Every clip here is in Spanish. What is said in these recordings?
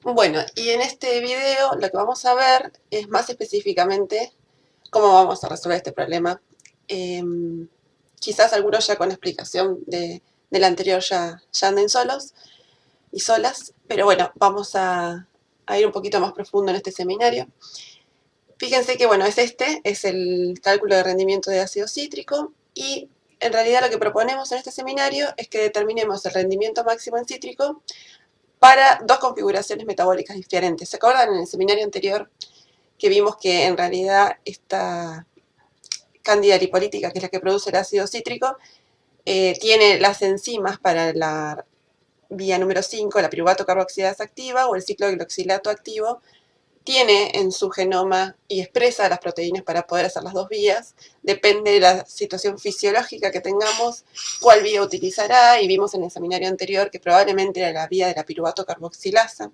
Bueno, y en este video lo que vamos a ver es más específicamente cómo vamos a resolver este problema. Quizás algunos ya con la explicación del anterior ya anden solos y solas, pero bueno, vamos a ir un poquito más profundo en este seminario. Fíjense que, bueno, es el cálculo de rendimiento de ácido cítrico y en realidad lo que proponemos en este seminario es que determinemos el rendimiento máximo en cítrico para dos configuraciones metabólicas diferentes. ¿Se acuerdan en el seminario anterior que vimos que en realidad esta cándida lipolítica, que es la que produce el ácido cítrico, tiene las enzimas para la vía número 5, la piruvato carboxilasa activa o el ciclohidroxilato activo, tiene en su genoma y expresa las proteínas para poder hacer las dos vías. Depende de la situación fisiológica que tengamos, cuál vía utilizará, y vimos en el seminario anterior que probablemente era la vía de la piruvato carboxilasa.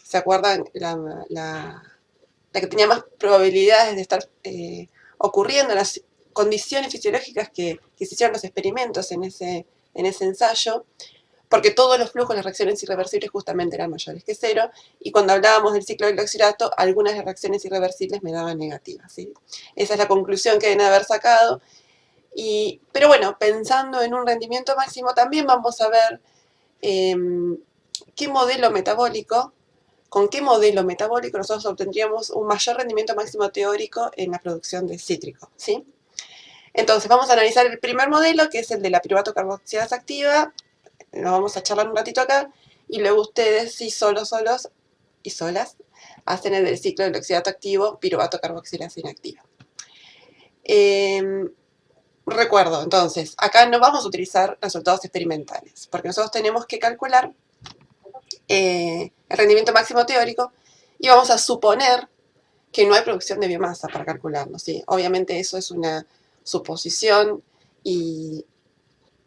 ¿Se acuerdan? La que tenía más probabilidades de estar ocurriendo, las condiciones fisiológicas que se hicieron los experimentos en ese ensayo, porque todos los flujos, las reacciones irreversibles justamente eran mayores que cero, y cuando hablábamos del ciclo del oxidato, algunas de las reacciones irreversibles me daban negativas, ¿sí? Esa es la conclusión que deben haber sacado. Pero bueno, pensando en un rendimiento máximo, también vamos a ver qué modelo metabólico, con qué modelo metabólico nosotros obtendríamos un mayor rendimiento máximo teórico en la producción de cítrico, ¿sí? Entonces vamos a analizar el primer modelo, que es el de la piruvato carboxilasa activa. Lo vamos a charlar un ratito acá, y luego ustedes, si solos y solas, hacen el del ciclo del oxidato activo, piruvato carboxilasa inactiva. Recuerdo, entonces, acá no vamos a utilizar resultados experimentales, porque nosotros tenemos que calcular el rendimiento máximo teórico y vamos a suponer que no hay producción de biomasa para calcularlo, ¿sí? Obviamente eso es una suposición y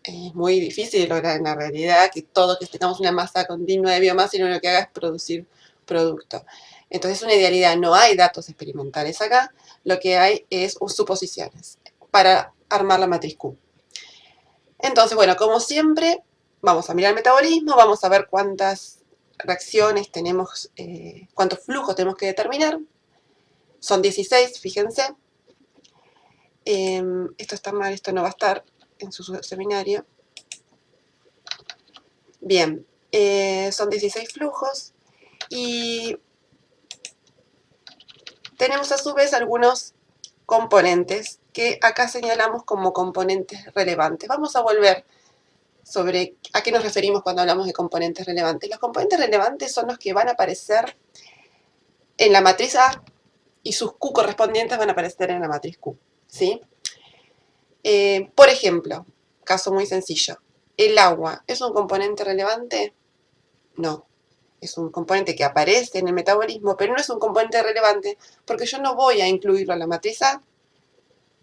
es muy difícil de lograr en la realidad, que tengamos una masa continua de biomasa y lo único que haga es producir producto. Entonces es una idealidad, no hay datos experimentales acá, lo que hay es suposiciones para armar la matriz Q. Entonces, bueno, como siempre, vamos a mirar el metabolismo, vamos a ver cuántas reacciones tenemos, cuántos flujos tenemos que determinar. Son 16, fíjense. Esto está mal, esto no va a estar en su seminario. Bien, son 16 flujos y tenemos a su vez algunos componentes que acá señalamos como componentes relevantes. Vamos a volver sobre a qué nos referimos cuando hablamos de componentes relevantes. Los componentes relevantes son los que van a aparecer en la matriz A y sus Q correspondientes van a aparecer en la matriz Q, ¿sí? Por ejemplo, caso muy sencillo, ¿el agua es un componente relevante? No, es un componente que aparece en el metabolismo, pero no es un componente relevante porque yo no voy a incluirlo en la matriz A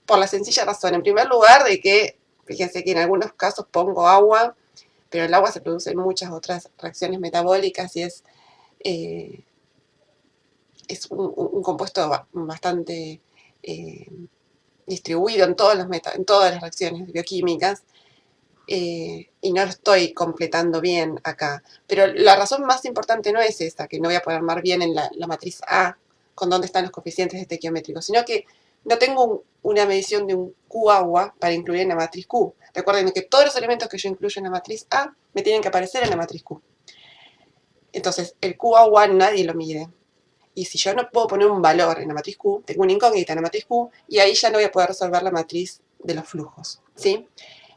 por la sencilla razón, en primer lugar, de que, fíjense que en algunos casos pongo agua, pero el agua se produce en muchas otras reacciones metabólicas y eh, es un compuesto bastante distribuido en en todas las reacciones bioquímicas, y no lo estoy completando bien acá. Pero la razón más importante no es esta, que no voy a poder armar bien en la matriz A con dónde están los coeficientes estequiométricos, sino que no tengo una medición de un Q agua para incluir en la matriz Q. Recuerden que todos los elementos que yo incluyo en la matriz A me tienen que aparecer en la matriz Q. Entonces, el Q agua nadie lo mide. Y si yo no puedo poner un valor en la matriz Q, tengo una incógnita en la matriz Q, y ahí ya no voy a poder resolver la matriz de los flujos, ¿sí?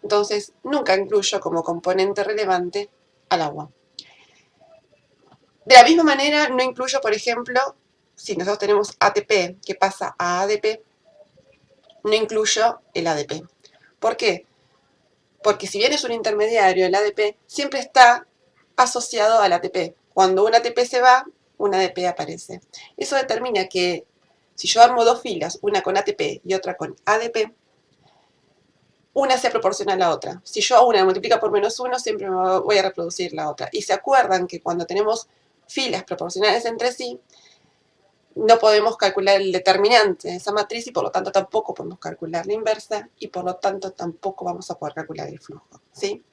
Entonces, nunca incluyo como componente relevante al agua. De la misma manera, no incluyo, por ejemplo, si nosotros tenemos ATP que pasa a ADP, no incluyo el ADP. ¿Por qué? Porque si bien es un intermediario, el ADP siempre está asociado al ATP. Cuando un ATP se va, un ADP aparece. Eso determina que si yo armo dos filas, una con ATP y otra con ADP, una se proporciona a la otra. Si yo a una la multiplico por -1, siempre me voy a reproducir la otra. Y se acuerdan que cuando tenemos filas proporcionales entre sí, no podemos calcular el determinante de esa matriz y por lo tanto tampoco podemos calcular la inversa y por lo tanto tampoco vamos a poder calcular el flujo, ¿sí?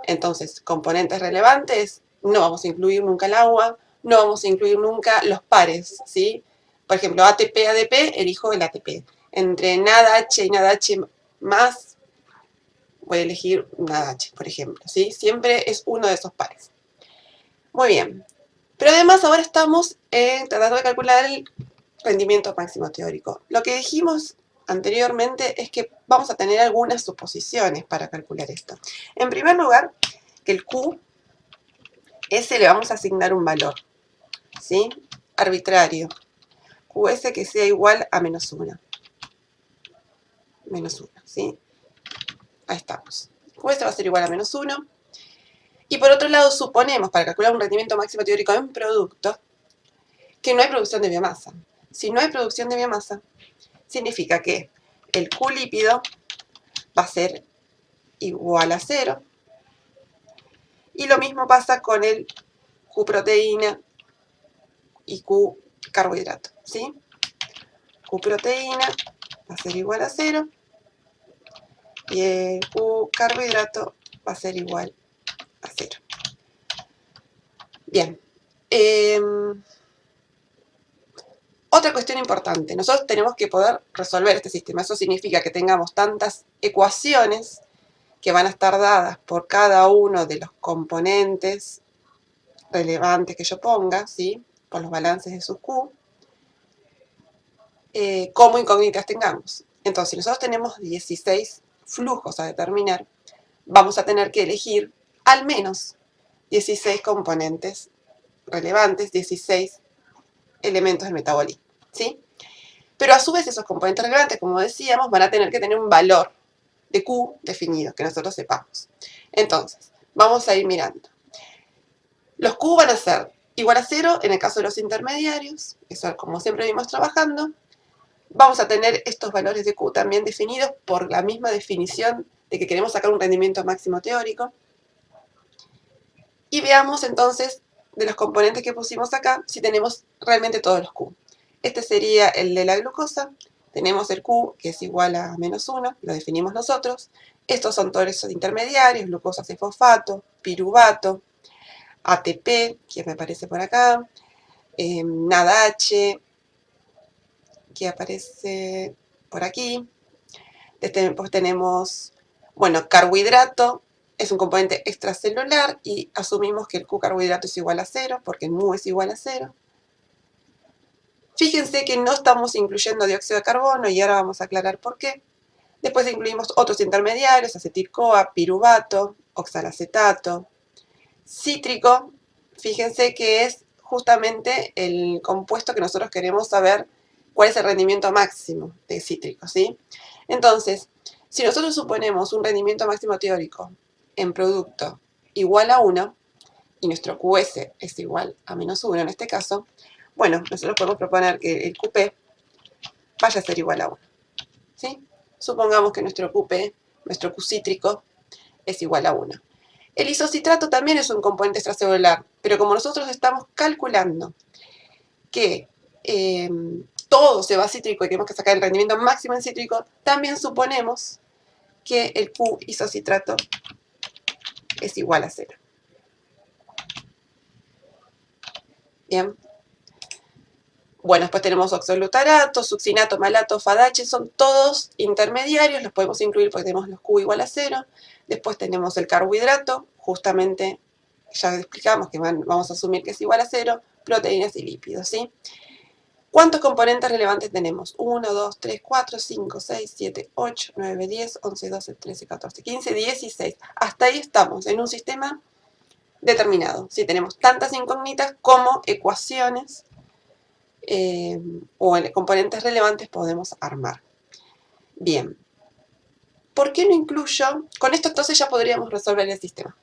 Entonces, componentes relevantes, no vamos a incluir nunca el agua no vamos a incluir nunca los pares, ¿sí? Por ejemplo, ATP-ADP, elijo el ATP. Entre NADH y NADH más, voy a elegir NADH, por ejemplo, ¿sí? Siempre es uno de esos pares. Muy bien. Pero además ahora estamos tratando de calcular el rendimiento máximo teórico. Lo que dijimos anteriormente es que vamos a tener algunas suposiciones para calcular esto. En primer lugar, que el Q, ese le vamos a asignar un valor, ¿sí? Arbitrario. QS que sea igual a menos 1. Menos 1, ¿sí? Ahí estamos. QS va a ser igual a menos 1. Y por otro lado, suponemos, para calcular un rendimiento máximo teórico en producto, que no hay producción de biomasa. Si no hay producción de biomasa, significa que el Q lípido va a ser igual a 0. Y lo mismo pasa con el Q proteína y Q carbohidrato, ¿sí? Q proteína va a ser igual a 0 y el Q carbohidrato va a ser igual a 0. Bien. Otra cuestión importante, nosotros tenemos que poder resolver este sistema. Eso significa que tengamos tantas ecuaciones que van a estar dadas por cada uno de los componentes relevantes que yo ponga, ¿sí? Por los balances de su Q, como incógnitas tengamos. Entonces, si nosotros tenemos 16 flujos a determinar, vamos a tener que elegir al menos 16 componentes relevantes, 16 elementos del metabolismo, ¿sí? Pero a su vez esos componentes relevantes, como decíamos, van a tener que tener un valor de Q definido, que nosotros sepamos. Entonces, vamos a ir mirando. Los Q van a ser igual a 0 en el caso de los intermediarios, eso como siempre vimos trabajando. Vamos a tener estos valores de Q también definidos por la misma definición de que queremos sacar un rendimiento máximo teórico. Y veamos entonces de los componentes que pusimos acá si tenemos realmente todos los Q. Este sería el de la glucosa. Tenemos el Q, que es igual a menos 1, lo definimos nosotros. Estos son todos esos intermediarios, glucosa fosfato, piruvato, ATP, que me aparece por acá, NADH, que aparece por aquí. Después tenemos, bueno, carbohidrato, es un componente extracelular y asumimos que el Q carbohidrato es igual a 0, porque el mu es igual a 0. Fíjense que no estamos incluyendo dióxido de carbono y ahora vamos a aclarar por qué. Después incluimos otros intermediarios, acetil-CoA, piruvato, oxalacetato, cítrico. Fíjense que es justamente el compuesto que nosotros queremos saber cuál es el rendimiento máximo de cítrico, ¿sí? Entonces, si nosotros suponemos un rendimiento máximo teórico en producto igual a 1, y nuestro QS es igual a menos 1 en este caso, bueno, nosotros podemos proponer que el QP vaya a ser igual a 1, ¿sí? Supongamos que nuestro QP, nuestro Q cítrico, es igual a 1. El isocitrato también es un componente extracelular, pero como nosotros estamos calculando que todo se va a cítrico y tenemos que sacar el rendimiento máximo en cítrico, también suponemos que el Q isocitrato es igual a 0. Bien. Bueno, después tenemos oxoglutarato, succinato, malato, fadache, son todos intermediarios, los podemos incluir porque tenemos los Q igual a 0. Después tenemos el carbohidrato, justamente ya explicamos que vamos a asumir que es igual a 0, proteínas y lípidos, ¿sí? ¿Cuántos componentes relevantes tenemos? 1, 2, 3, 4, 5, 6, 7, 8, 9, 10, 11, 12, 13, 14, 15, 16. Hasta ahí estamos en un sistema determinado. ¿Sí? Tenemos tantas incógnitas como ecuaciones o componentes relevantes podemos armar. Bien. ¿Por qué no incluyo? Con esto entonces ya podríamos resolver el sistema,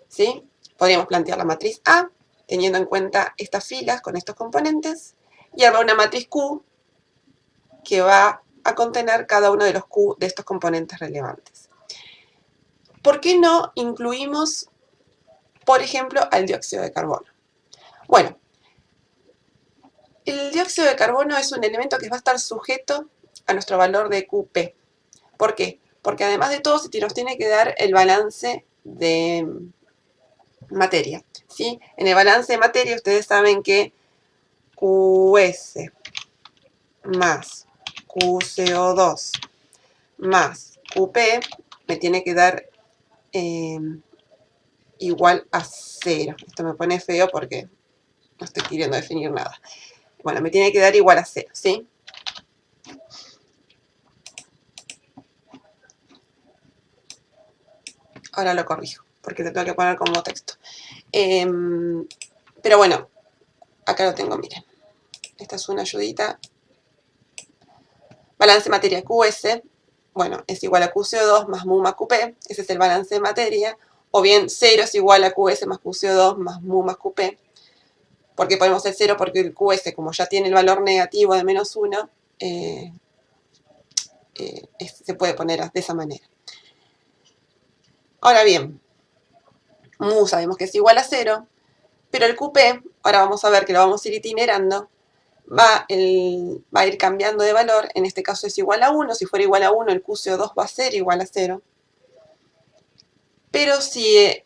¿sí? Podríamos plantear la matriz A, teniendo en cuenta estas filas con estos componentes, y armar una matriz Q que va a contener cada uno de los Q de estos componentes relevantes. ¿Por qué no incluimos, por ejemplo, al dióxido de carbono? Bueno, el dióxido de carbono es un elemento que va a estar sujeto a nuestro valor de QP. ¿Por qué? Porque además de todo se nos tiene que dar el balance de materia, ¿sí? En el balance de materia ustedes saben que QS más QCO2 más QP me tiene que dar igual a 0. Esto me pone feo porque no estoy queriendo definir nada. Bueno, me tiene que dar igual a 0, ¿sí? Ahora lo corrijo, porque te tengo que poner como texto. Pero bueno, acá lo tengo, miren. Esta es una ayudita. Balance materia QS, bueno, es igual a QCO2 más mu más QP. Ese es el balance de materia. O bien 0 es igual a QS más QCO2 más mu más QP. ¿Por qué ponemos el 0? Porque el QS, como ya tiene el valor negativo de menos 1, se puede poner de esa manera. Ahora bien, mu sabemos que es igual a 0, pero el QP, ahora vamos a ver que lo vamos a ir itinerando, va a ir cambiando de valor. En este caso es igual a 1. Si fuera igual a 1, el QCO2 va a ser igual a 0. Pero si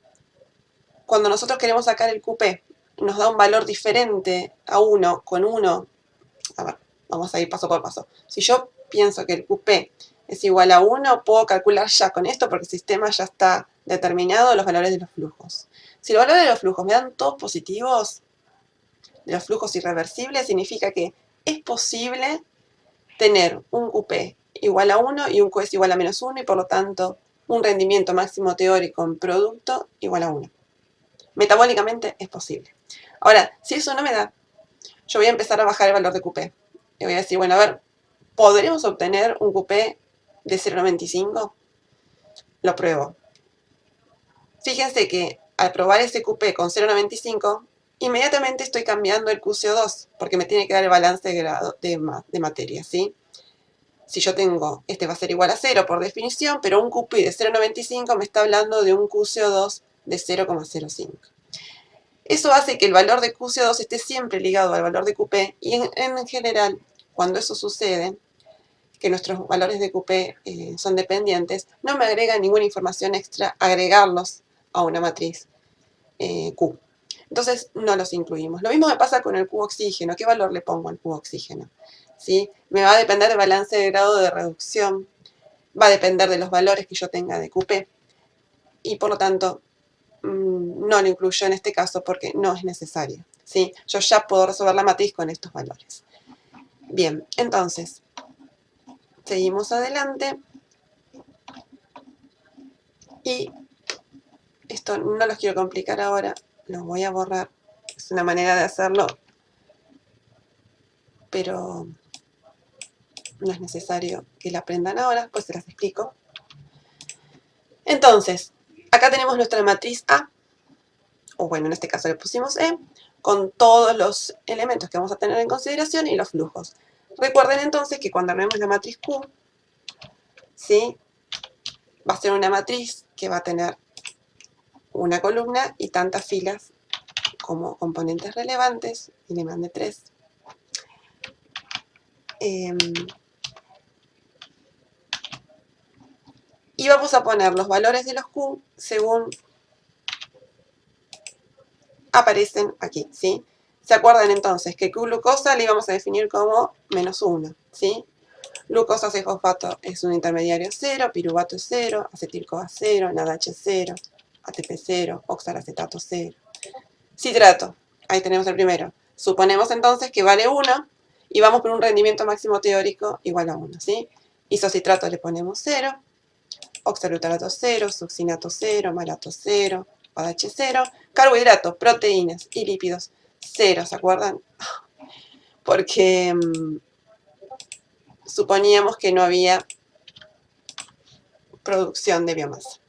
cuando nosotros queremos sacar el QP nos da un valor diferente a 1 con 1, a ver, vamos a ir paso por paso. Si yo pienso que el QP es igual a 1, puedo calcular ya con esto porque el sistema ya está determinado los valores de los flujos. Si los valores de los flujos me dan todos positivos, de los flujos irreversibles, significa que es posible tener un QP igual a 1 y un QS igual a menos 1 y por lo tanto un rendimiento máximo teórico en producto igual a 1. Metabólicamente es posible. Ahora, si eso no me da, yo voy a empezar a bajar el valor de QP. Y voy a decir, bueno, a ver, ¿podremos obtener un QP de 0,95? Lo pruebo. Fíjense que al probar ese QP con 0,95, inmediatamente estoy cambiando el QCO2, porque me tiene que dar el balance de grado de materia, ¿sí? Si yo tengo, este va a ser igual a 0 por definición, pero un QP de 0,95 me está hablando de un QCO2 de 0,05. Eso hace que el valor de QCO2 esté siempre ligado al valor de QP y en general, cuando eso sucede, que nuestros valores de QP son dependientes, no me agrega ninguna información extra agregarlos a una matriz Q. Entonces no los incluimos. Lo mismo me pasa con el Q oxígeno. ¿Qué valor le pongo al Q oxígeno? ¿Sí? Me va a depender del balance de grado de reducción, va a depender de los valores que yo tenga de QP y por lo tanto no lo incluyo en este caso porque no es necesario, ¿sí? Yo ya puedo resolver la matriz con estos valores. Bien, entonces, seguimos adelante. Y esto no los quiero complicar ahora, los voy a borrar. Es una manera de hacerlo, pero no es necesario que la aprendan ahora, pues se las explico. Entonces, acá tenemos nuestra matriz A, o bueno, en este caso le pusimos E, con todos los elementos que vamos a tener en consideración y los flujos. Recuerden entonces que cuando armemos la matriz Q, ¿sí? Va a ser una matriz que va a tener una columna y tantas filas como componentes relevantes, y le mandé 3. Y vamos a poner los valores de los Q según aparecen aquí, ¿sí? ¿Se acuerdan entonces que Q glucosa le íbamos a definir como menos 1, ¿sí? Glucosa 6-fosfato es un intermediario 0, piruvato es 0, acetil-CoA 0, NADH 0, ATP 0, oxalacetato 0. Citrato, ahí tenemos el primero. Suponemos entonces que vale 1 y vamos por un rendimiento máximo teórico igual a 1, ¿sí? Isocitrato le ponemos 0, oxalutarato 0, succinato 0, malato 0, OH 0, carbohidratos, proteínas y lípidos 0, ¿se acuerdan? Porque suponíamos que no había producción de biomasa.